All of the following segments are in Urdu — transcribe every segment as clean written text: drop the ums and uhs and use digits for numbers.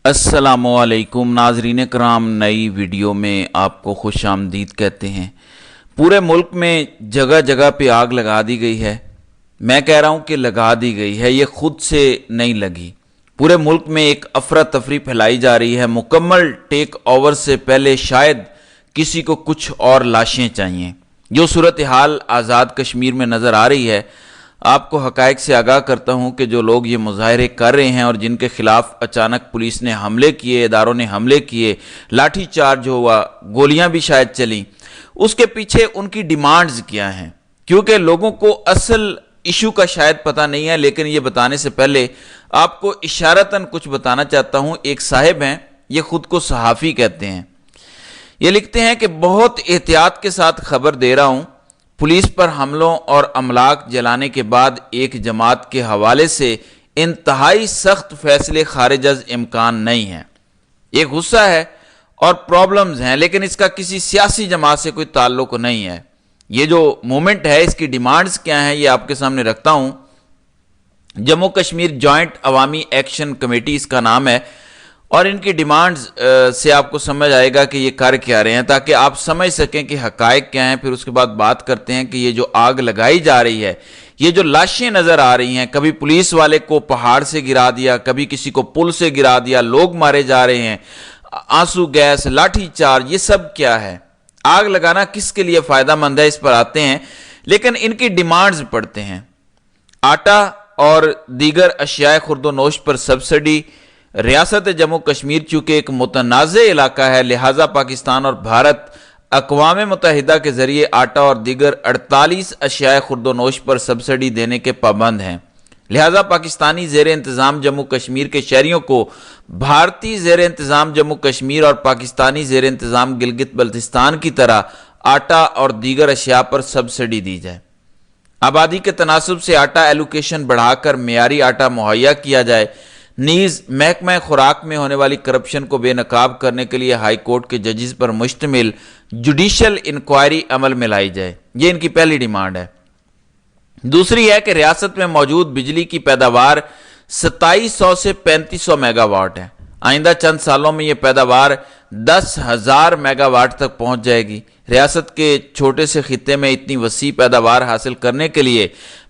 السلام علیکم ناظرین کرام، نئی ویڈیو میں آپ کو خوش آمدید کہتے ہیں۔ پورے ملک میں جگہ جگہ پہ آگ لگا دی گئی ہے۔ میں کہہ رہا ہوں کہ لگا دی گئی ہے، یہ خود سے نہیں لگی۔ پورے ملک میں ایک افراتفری پھیلائی جا رہی ہے۔ مکمل ٹیک اوور سے پہلے شاید کسی کو کچھ اور لاشیں چاہیے۔ جو صورتحال آزاد کشمیر میں نظر آ رہی ہے، آپ کو حقائق سے آگاہ کرتا ہوں کہ جو لوگ یہ مظاہرے کر رہے ہیں اور جن کے خلاف اچانک پولیس نے حملے کیے، اداروں نے حملے کیے، لاٹھی چارج ہوا، گولیاں بھی شاید چلیں، اس کے پیچھے ان کی ڈیمانڈز کیا ہیں؟ کیونکہ لوگوں کو اصل ایشو کا شاید پتہ نہیں ہے، لیکن یہ بتانے سے پہلے آپ کو اشارتاً کچھ بتانا چاہتا ہوں۔ ایک صاحب ہیں، یہ خود کو صحافی کہتے ہیں، یہ لکھتے ہیں کہ بہت احتیاط کے ساتھ خبر دے رہا ہوں، پولیس پر حملوں اور املاک جلانے کے بعد ایک جماعت کے حوالے سے انتہائی سخت فیصلے خارج از امکان نہیں ہیں۔ یہ غصہ ہے اور پرابلمز ہیں، لیکن اس کا کسی سیاسی جماعت سے کوئی تعلق نہیں ہے۔ یہ جو مومنٹ ہے، اس کی ڈیمانڈز کیا ہیں، یہ آپ کے سامنے رکھتا ہوں۔ جموں کشمیر جوائنٹ عوامی ایکشن کمیٹی اس کا نام ہے، اور ان کی ڈیمانڈز سے آپ کو سمجھ آئے گا کہ یہ کر کیا رہے ہیں، تاکہ آپ سمجھ سکیں کہ حقائق کیا ہیں۔ پھر اس کے بعد بات کرتے ہیں کہ یہ جو آگ لگائی جا رہی ہے، یہ جو لاشیں نظر آ رہی ہیں، کبھی پولیس والے کو پہاڑ سے گرا دیا، کبھی کسی کو پل سے گرا دیا، لوگ مارے جا رہے ہیں، آنسو گیس، لاٹھی چارج، یہ سب کیا ہے؟ آگ لگانا کس کے لیے فائدہ مند ہے، اس پر آتے ہیں، لیکن ان کی ڈیمانڈز پڑھتے ہیں۔ آٹا اور دیگر اشیاء خورد و نوش پر سبسڈی۔ ریاست جموں کشمیر چونکہ ایک متنازع علاقہ ہے، لہٰذا پاکستان اور بھارت اقوام متحدہ کے ذریعے آٹا اور دیگر 48 اشیاء خورد و نوش پر سبسڈی دینے کے پابند ہیں۔ لہٰذا پاکستانی زیر انتظام جموں کشمیر کے شہریوں کو بھارتی زیر انتظام جموں کشمیر اور پاکستانی زیر انتظام گلگت بلتستان کی طرح آٹا اور دیگر اشیاء پر سبسڈی دی جائے۔ آبادی کے تناسب سے آٹا ایلوکیشن بڑھا کر معیاری آٹا مہیا کیا جائے۔ نیز محکمہ خوراک میں ہونے والی کرپشن کو بے نقاب کرنے کے لیے ہائی کورٹ کے ججز پر مشتمل جوڈیشل انکوائری عمل میں لائی جائے۔ یہ ان کی پہلی ڈیمانڈ ہے۔ دوسری ہے کہ ریاست میں موجود بجلی کی پیداوار 2700 سے 3500 میگا واٹ ہے۔ آئندہ چند سالوں میں یہ پیداوار 10,000 میگا واٹ تک پہنچ جائے گی۔ ریاست کے چھوٹے سے خطے میں اتنی وسیع پیداوار حاصل کرنے کے لیے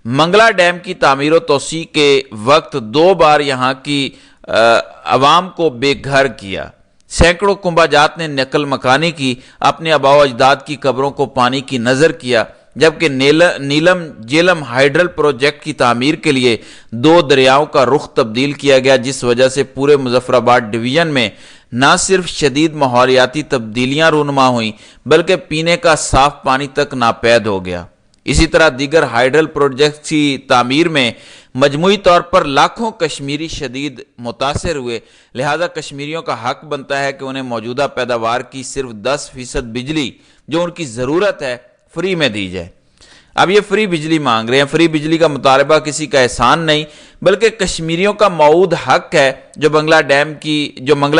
منگلا ڈیم کی تعمیر و توسیع کے وقت 2 بار یہاں کی عوام کو بے گھر کیا۔ سینکڑوں کنبہ جات نے نقل مکانی کی، اپنے آباء و اجداد کی قبروں کو پانی کی نظر کیا، جبکہ نیلم جیلم ہائیڈرل پروجیکٹ کی تعمیر کے لیے 2 دریاؤں کا رخ تبدیل کیا گیا، جس وجہ سے پورے مظفر آباد ڈویژن میں نہ صرف شدید ماحولیاتی تبدیلیاں رونما ہوئیں، بلکہ پینے کا صاف پانی تک ناپید ہو گیا۔ اسی طرح دیگر ہائیڈرل پروجیکٹ کی تعمیر میں مجموعی طور پر لاکھوں کشمیری شدید متاثر ہوئے، لہذا کشمیریوں کا حق بنتا ہے کہ انہیں موجودہ پیداوار کی صرف 10% بجلی جو ان کی ضرورت ہے فری میں دی جائے۔ اب یہ فری بجلی مانگ رہے ہیں۔ فری بجلی کا مطالبہ کسی کا احسان نہیں، بلکہ کشمیریوں کا موعود حق ہے، جو منگلا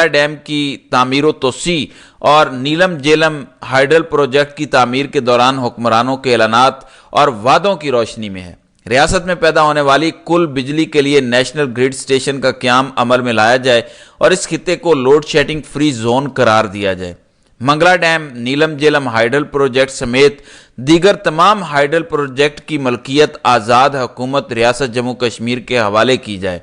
ڈیم کی تعمیر و توسیع اور نیلم جیلم ہائیڈرل پروجیکٹ کی تعمیر کے دوران حکمرانوں کے اعلانات اور وعدوں کی روشنی میں ہے۔ ریاست میں پیدا ہونے والی کل بجلی کے لیے نیشنل گریڈ اسٹیشن کا قیام عمل میں لایا جائے اور اس خطے کو لوڈ شیڈنگ فری زون قرار دیا جائے۔ منگلا ڈیم، نیلم جیلم ہائیڈرل پروجیکٹ سمیت دیگر تمام ہائیڈرل پروجیکٹ کی ملکیت آزاد حکومت ریاست جموں کشمیر کے حوالے کی جائے۔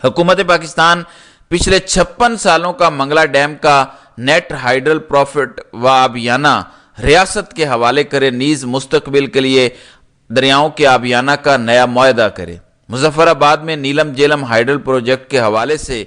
حکومت پاکستان پچھلے 56 سالوں کا منگلا ڈیم کا نیٹ ہائیڈرل پروفٹ و آبیانہ ریاست کے حوالے کرے، نیز مستقبل کے لیے دریاؤں کے آبیانہ کا نیا معاہدہ کرے۔ مظفر آباد میں نیلم جیلم ہائیڈرل پروجیکٹ کے حوالے سے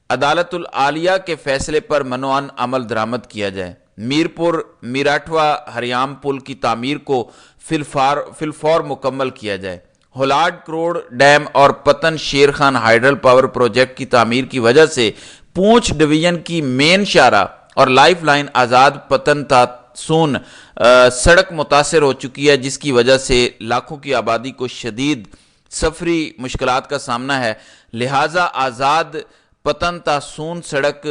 عدالت العالیہ کے فیصلے پر منوعن عمل درآمد کیا جائے۔ میرپور میراٹھوا ہریام پل کی تعمیر کو فی الفور مکمل کیا جائے۔ ہولاڈ کروڑ ڈیم اور پتن شیر خان ہائیڈرل پاور پروجیکٹ کی تعمیر کی وجہ سے پونچھ ڈویژن کی مین شاہراہ اور لائف لائن آزاد پتن تاسون سڑک متاثر ہو چکی ہے، جس کی وجہ سے لاکھوں کی آبادی کو شدید سفری مشکلات کا سامنا ہے۔ لہٰذا آزاد پتن تاسون سڑک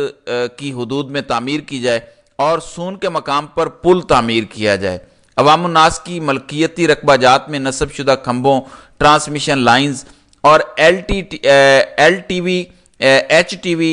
کی حدود میں تعمیر کی جائے اور سون کے مقام پر پل تعمیر کیا جائے۔ عوام الناس کی ملکیتی رقبہ جات میں نصب شدہ کھمبوں، ٹرانسمیشن لائنز اور ایل ٹی وی HTV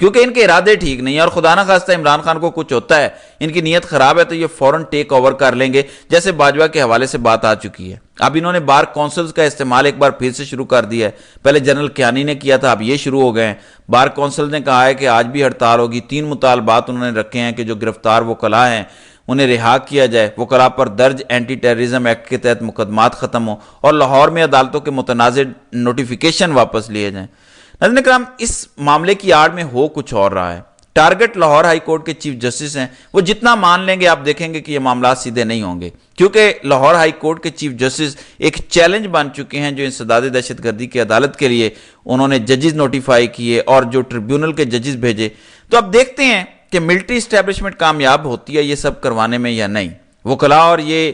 کیونکہ ان کے ارادے ٹھیک نہیں ہیں، اور خدا نہ خواستہ عمران خان کو کچھ ہوتا ہے، ان کی نیت خراب ہے تو یہ فوراً ٹیک اوور کر لیں گے، جیسے باجوہ کے حوالے سے بات آ چکی ہے۔ اب انہوں نے بار کونسلز کا استعمال ایک بار پھر سے شروع کر دیا ہے، پہلے جنرل کیانی نے کیا تھا، اب یہ شروع ہو گئے ہیں۔ بار کونسل نے کہا ہے کہ آج بھی ہڑتال ہوگی، 3 مطالبات انہوں نے رکھے ہیں کہ جو گرفتار وکلاء ہیں انہیں رہا کیا جائے، وکلاء پر درج اینٹی ٹیررزم ایکٹ کے تحت مقدمات ختم ہوں، اور لاہور میں عدالتوں کے متنازع نوٹیفیکیشن واپس لیے جائیں۔ ناظرین اکرام، اس معاملے کی آڑ میں ہو کچھ اور رہا ہے۔ ٹارگٹ لاہور ہائی کورٹ کے چیف جسٹس ہیں، وہ جتنا مان لیں گے آپ دیکھیں گے کہ یہ معاملات سیدھے نہیں ہوں گے، کیونکہ لاہور ہائی کورٹ کے چیف جسٹس ایک چیلنج بن چکے ہیں، جو انسداد دہشت گردی کی عدالت کے لیے انہوں نے ججز نوٹیفائی کیے اور جو ٹریبیونل کے ججز بھیجے۔ تو اب دیکھتے ہیں کہ ملٹری اسٹیبلشمنٹ کامیاب ہوتی ہے یہ سب کروانے میں یا نہیں۔ وکلاء اور یہ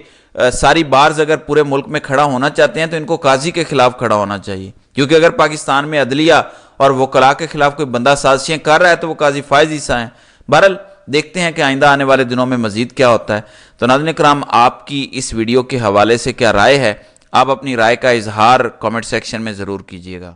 ساری بارز اگر پورے ملک میں کھڑا ہونا چاہتے ہیں تو ان کو قاضی کے خلاف کھڑا ہونا چاہیے، کیونکہ اگر پاکستان میں عدلیہ اور وکلاء کے خلاف کوئی بندہ سازشیں کر رہا ہے تو وہ قاضی فائز عیسیٰ ہیں۔ بہرحال دیکھتے ہیں کہ آئندہ آنے والے دنوں میں مزید کیا ہوتا ہے۔ تو ناظرین کرام، آپ کی اس ویڈیو کے حوالے سے کیا رائے ہے؟ آپ اپنی رائے کا اظہار کامنٹ سیکشن میں ضرور کیجیے گا۔